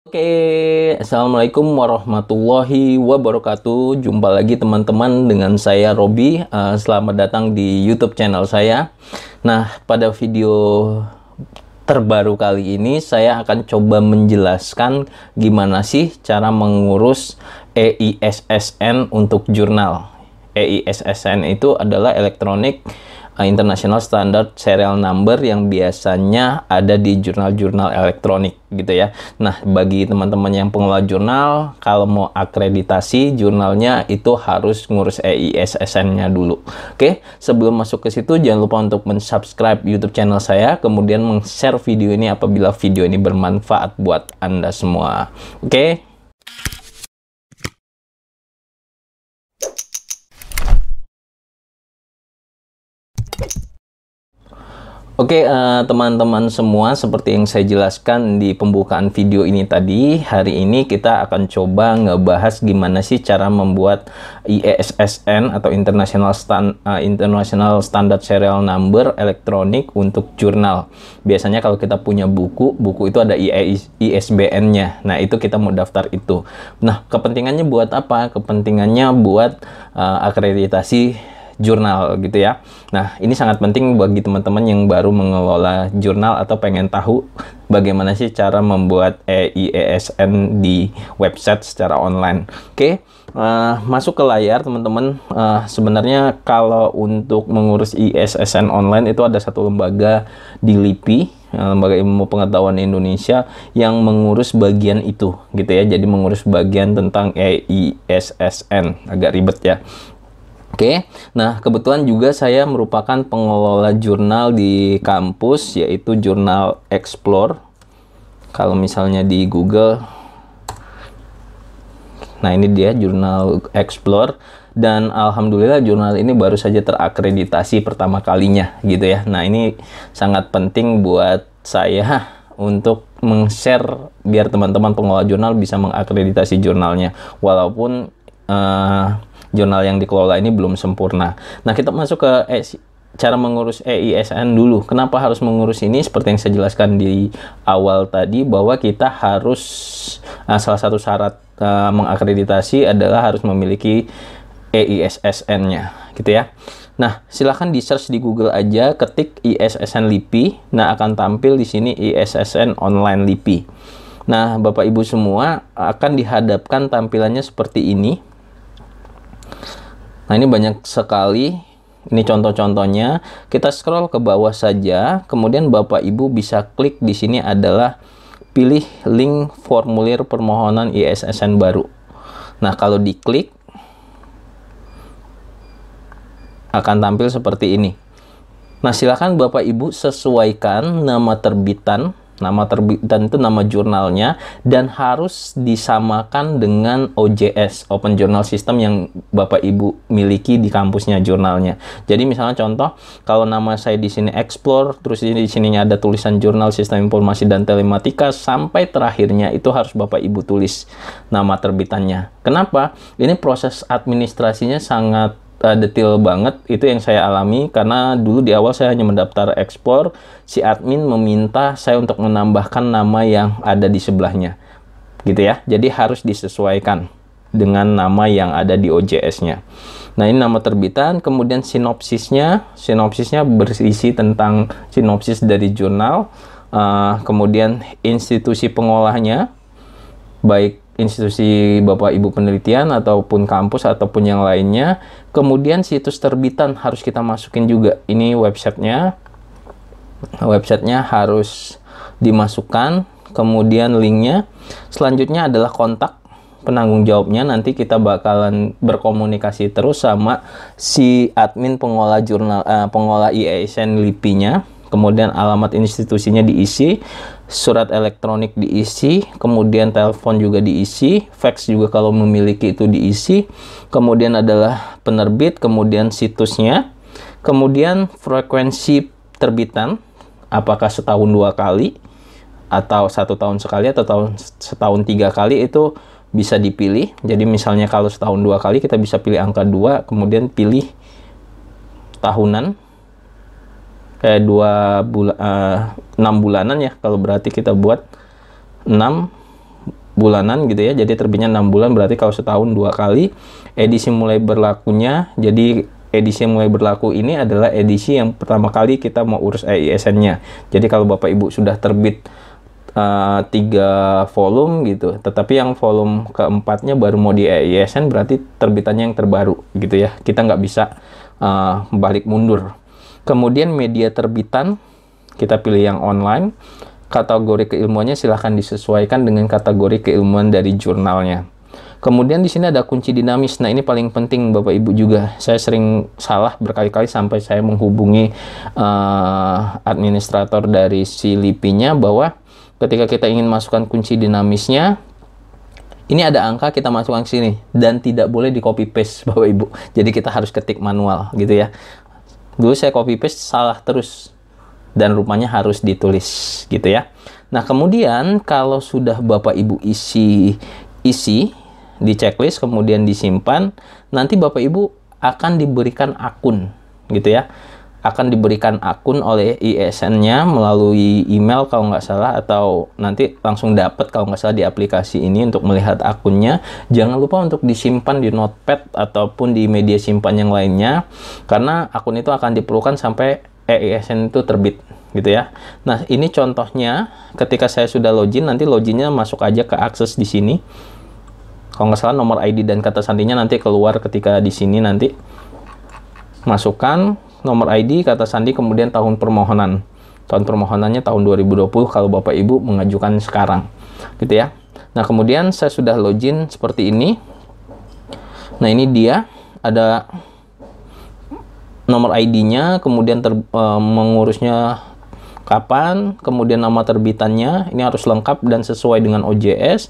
Assalamualaikum warahmatullahi wabarakatuh. Jumpa lagi teman-teman dengan saya Robi. Selamat datang di YouTube channel saya. Nah, pada video terbaru kali ini saya akan coba menjelaskan gimana sih cara mengurus EISSN untuk jurnal. EISSN itu adalah Electronic International Standard Serial Number yang biasanya ada di jurnal-jurnal elektronik gitu ya. Nah, bagi teman-teman yang pengelola jurnal, kalau mau akreditasi jurnalnya itu harus ngurus EISSN-nya dulu. Oke, sebelum masuk ke situ jangan lupa untuk mensubscribe YouTube channel saya, kemudian share video ini apabila video ini bermanfaat buat Anda semua. Oke. Oke, teman-teman semua, seperti yang saya jelaskan di pembukaan video ini tadi, hari ini kita akan coba ngebahas gimana sih cara membuat ISSN atau International Standard Serial Number elektronik untuk jurnal. Biasanya kalau kita punya buku itu ada ISBN-nya. Nah, itu kita mau daftar itu. Nah, kepentingannya buat apa? Kepentingannya buat akreditasi jurnal gitu ya. Nah, ini sangat penting bagi teman-teman yang baru mengelola jurnal atau pengen tahu bagaimana sih cara membuat EISSN di website secara online. Oke, masuk ke layar teman-teman. Sebenarnya kalau untuk mengurus ISSN online itu ada satu lembaga di LIPI, Lembaga Ilmu Pengetahuan Indonesia, yang mengurus bagian itu gitu ya. Jadi mengurus bagian tentang EISSN, agak ribet ya. Oke, nah kebetulan juga saya merupakan pengelola jurnal di kampus, yaitu Jurnal Explore. Kalau misalnya di Google, nah ini dia Jurnal Explore, dan alhamdulillah jurnal ini baru saja terakreditasi pertama kalinya gitu ya. Nah, ini sangat penting buat saya untuk meng-share biar teman-teman pengelola jurnal bisa mengakreditasi jurnalnya, walaupun jurnal yang dikelola ini belum sempurna. Nah, kita masuk ke cara mengurus EISSN dulu. Kenapa harus mengurus ini? Seperti yang saya jelaskan di awal tadi, bahwa kita harus, salah satu syarat mengakreditasi adalah harus memiliki EISSN-nya gitu ya. Nah, silahkan di search di Google aja, ketik ISSN LIPI. Nah, akan tampil di sini ISSN Online LIPI. Nah, Bapak Ibu semua akan dihadapkan tampilannya seperti ini. Nah, ini banyak sekali. Ini contoh-contohnya. Kita scroll ke bawah saja, kemudian Bapak Ibu bisa klik di sini adalah pilih link formulir permohonan ISSN baru. Nah, kalau diklik akan tampil seperti ini. Nah, silakan Bapak Ibu sesuaikan nama terbitan. Nama terbitan itu nama jurnalnya, dan harus disamakan dengan OJS, Open Journal System, yang Bapak Ibu miliki di kampusnya jurnalnya. Jadi misalnya contoh, kalau nama saya di sini Explore, terus di sininya ada tulisan Jurnal Sistem Informasi dan Telematika, sampai terakhirnya itu harus Bapak Ibu tulis nama terbitannya. Kenapa? Ini proses administrasinya sangat detail banget. Itu yang saya alami karena dulu di awal saya hanya mendaftar ekspor, si admin meminta saya untuk menambahkan nama yang ada di sebelahnya gitu ya. Jadi harus disesuaikan dengan nama yang ada di OJS-nya. Nah, ini nama terbitan, kemudian sinopsisnya berisi tentang sinopsis dari jurnal, kemudian institusi pengolahnya, baik institusi Bapak Ibu penelitian ataupun kampus ataupun yang lainnya. Kemudian situs terbitan harus kita masukin juga. Ini websitenya harus dimasukkan, kemudian linknya. Selanjutnya adalah kontak penanggung jawabnya. Nanti kita bakalan berkomunikasi terus sama si admin pengolah jurnal, pengolah ISSN LIPI-nya. Kemudian alamat institusinya diisi, surat elektronik diisi, kemudian telepon juga diisi, fax juga kalau memiliki itu diisi, kemudian adalah penerbit, kemudian situsnya, kemudian frekuensi terbitan, apakah setahun 2 kali, atau 1 tahun sekali, atau setahun 3 kali, itu bisa dipilih. Jadi misalnya kalau setahun 2 kali, kita bisa pilih angka 2, kemudian pilih tahunan, kayak 6 bulanan ya, kalau berarti kita buat 6 bulanan gitu ya. Jadi terbitnya 6 bulan, berarti kalau setahun 2 kali. Edisi mulai berlakunya, jadi edisi yang mulai berlaku ini adalah edisi yang pertama kali kita mau urus EISN-nya. Jadi kalau Bapak Ibu sudah terbit 3 volume gitu, tetapi yang volume keempatnya baru mau di EISN, berarti terbitannya yang terbaru gitu ya. Kita nggak bisa balik mundur. Kemudian media terbitan, kita pilih yang online. Kategori keilmuannya silahkan disesuaikan dengan kategori keilmuan dari jurnalnya. Kemudian di sini ada kunci dinamis. Nah, ini paling penting Bapak Ibu juga. Saya sering salah berkali-kali sampai saya menghubungi administrator dari si LIPI-nya bahwa ketika kita ingin masukkan kunci dinamisnya, ini ada angka kita masukkan ke sini dan tidak boleh di copy paste Bapak Ibu. Jadi kita harus ketik manual gitu ya. Dulu saya copy paste salah terus. Dan rupanya harus ditulis gitu ya. Nah, kemudian kalau sudah Bapak Ibu isi di checklist kemudian disimpan, nanti Bapak Ibu akan diberikan akun gitu ya. Akan diberikan akun oleh ISN-nya melalui email kalau nggak salah, atau nanti langsung dapat kalau nggak salah di aplikasi ini untuk melihat akunnya. Jangan lupa untuk disimpan di notepad ataupun di media simpan yang lainnya, karena akun itu akan diperlukan sampai EISN itu terbit gitu ya. Nah, ini contohnya ketika saya sudah login, nanti loginnya masuk aja ke akses di sini. Kalau nggak salah nomor ID dan kata sandinya nanti keluar ketika di sini, nanti masukkan nomor ID, kata sandi, kemudian tahun permohonan. Tahun permohonannya tahun 2020 kalau Bapak Ibu mengajukan sekarang gitu ya. Nah, kemudian saya sudah login seperti ini. Nah, ini dia ada nomor ID-nya, kemudian mengurusnya kapan, kemudian nama terbitannya, ini harus lengkap dan sesuai dengan OJS.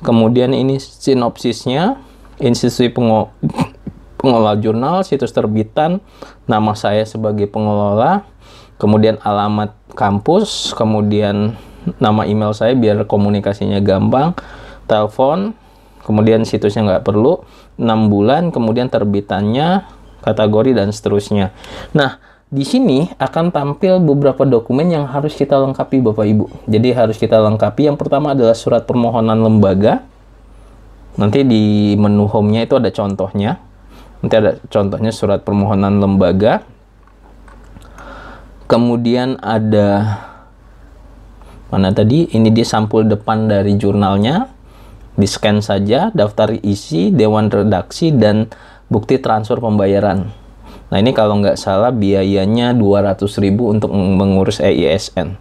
Kemudian ini sinopsisnya, institusi pengelola jurnal, situs terbitan, nama saya sebagai pengelola, kemudian alamat kampus, kemudian nama email saya biar komunikasinya gampang, telepon, kemudian situsnya nggak perlu, 6 bulan, kemudian terbitannya, kategori, dan seterusnya. Nah, di sini akan tampil beberapa dokumen yang harus kita lengkapi Bapak Ibu. Jadi harus kita lengkapi. Yang pertama adalah surat permohonan lembaga. Nanti di menu home-nya itu ada contohnya. Nanti ada contohnya surat permohonan lembaga. Kemudian ada mana tadi? Ini dia sampul depan dari jurnalnya. Di-scan saja, daftar isi, dewan redaksi, dan bukti transfer pembayaran. Nah, ini kalau nggak salah biayanya 200.000 untuk mengurus EISN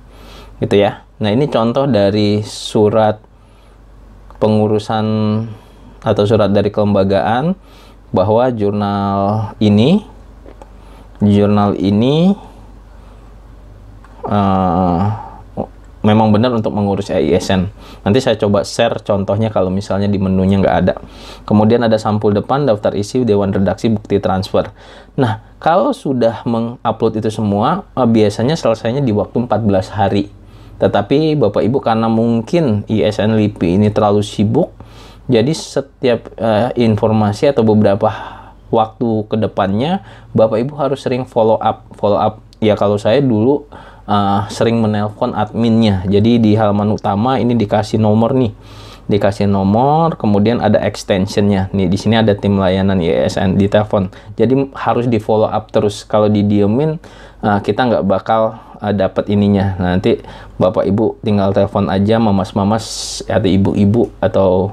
gitu ya. Nah, ini contoh dari surat pengurusan atau surat dari kelembagaan bahwa jurnal ini memang benar untuk mengurus EISN. Nanti saya coba share contohnya kalau misalnya di menunya nggak ada. Kemudian ada sampul depan, daftar isi, dewan redaksi, bukti transfer. Nah, kalau sudah mengupload itu semua, biasanya selesainya di waktu 14 hari. Tetapi Bapak Ibu karena mungkin ISN LIPI ini terlalu sibuk, jadi setiap informasi atau beberapa waktu ke depannya, Bapak Ibu harus sering follow up. Ya, kalau saya dulu sering menelpon adminnya. Jadi di halaman utama ini dikasih nomor nih, kemudian ada extensionnya nih. Di sini ada tim layanan ISN, di telepon. Jadi harus di follow up terus. Kalau didiemin kita nggak bakal dapat ininya. Nanti Bapak Ibu tinggal telepon aja mamas-mamas atau ibu-ibu atau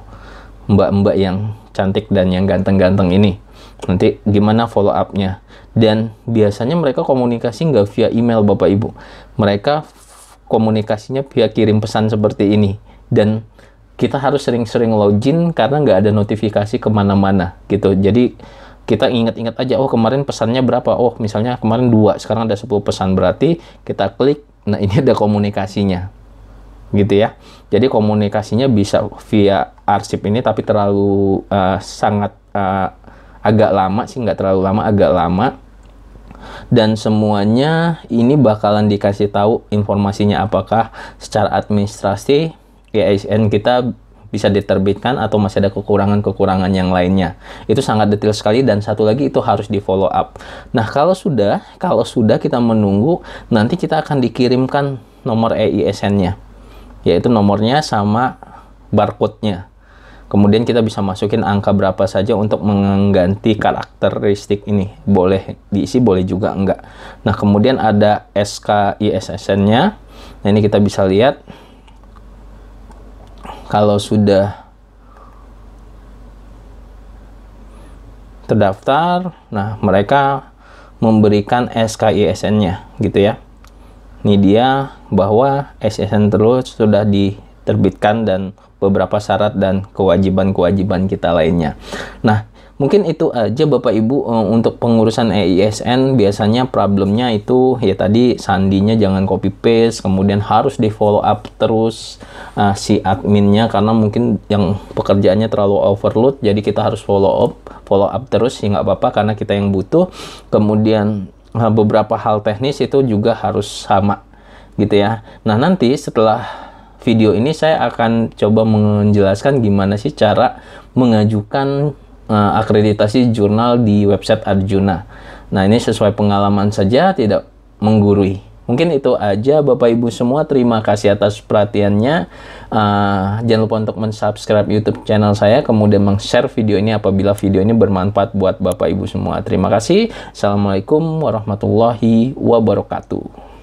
mbak-mbak yang cantik dan yang ganteng-ganteng ini. Nanti gimana follow up-nya. Dan biasanya mereka komunikasi nggak via email Bapak Ibu. Mereka komunikasinya via kirim pesan seperti ini. Dan kita harus sering-sering login karena nggak ada notifikasi kemana-mana gitu. Jadi kita ingat-ingat aja, oh kemarin pesannya berapa? Oh misalnya kemarin 2, sekarang ada 10 pesan. Berarti kita klik, nah ini ada komunikasinya. Gitu ya. Jadi komunikasinya bisa via arsip ini, tapi terlalu agak lama sih, nggak terlalu lama, agak lama. Dan semuanya ini bakalan dikasih tahu informasinya, apakah secara administrasi EISN kita bisa diterbitkan atau masih ada kekurangan-kekurangan yang lainnya. Itu sangat detail sekali, dan satu lagi itu harus di follow up. Nah, kalau sudah kita menunggu, nanti kita akan dikirimkan nomor EISN-nya, yaitu nomornya sama barcode-nya. Kemudian kita bisa masukin angka berapa saja untuk mengganti karakteristik ini. Boleh diisi, boleh juga enggak. Nah, kemudian ada SKISSN-nya. Nah, ini kita bisa lihat. Kalau sudah terdaftar, nah mereka memberikan SKISN-nya gitu ya. Ini dia bahwa SSN terus sudah diterbitkan dan beberapa syarat dan kewajiban-kewajiban kita lainnya. Nah, mungkin itu aja Bapak Ibu untuk pengurusan EISN. Biasanya problemnya itu ya tadi sandinya jangan copy paste, kemudian harus di follow up terus si adminnya karena mungkin yang pekerjaannya terlalu overload, jadi kita harus follow up terus ya nggak apa-apa karena kita yang butuh. Kemudian beberapa hal teknis itu juga harus sama gitu ya. Nah, nanti setelah video ini saya akan coba menjelaskan gimana sih cara mengajukan akreditasi jurnal di website Arjuna. Nah, ini sesuai pengalaman saja, tidak menggurui. Mungkin itu aja Bapak Ibu semua. Terima kasih atas perhatiannya. Jangan lupa untuk mensubscribe YouTube channel saya, kemudian share video ini apabila video ini bermanfaat buat Bapak Ibu semua. Terima kasih. Assalamualaikum warahmatullahi wabarakatuh.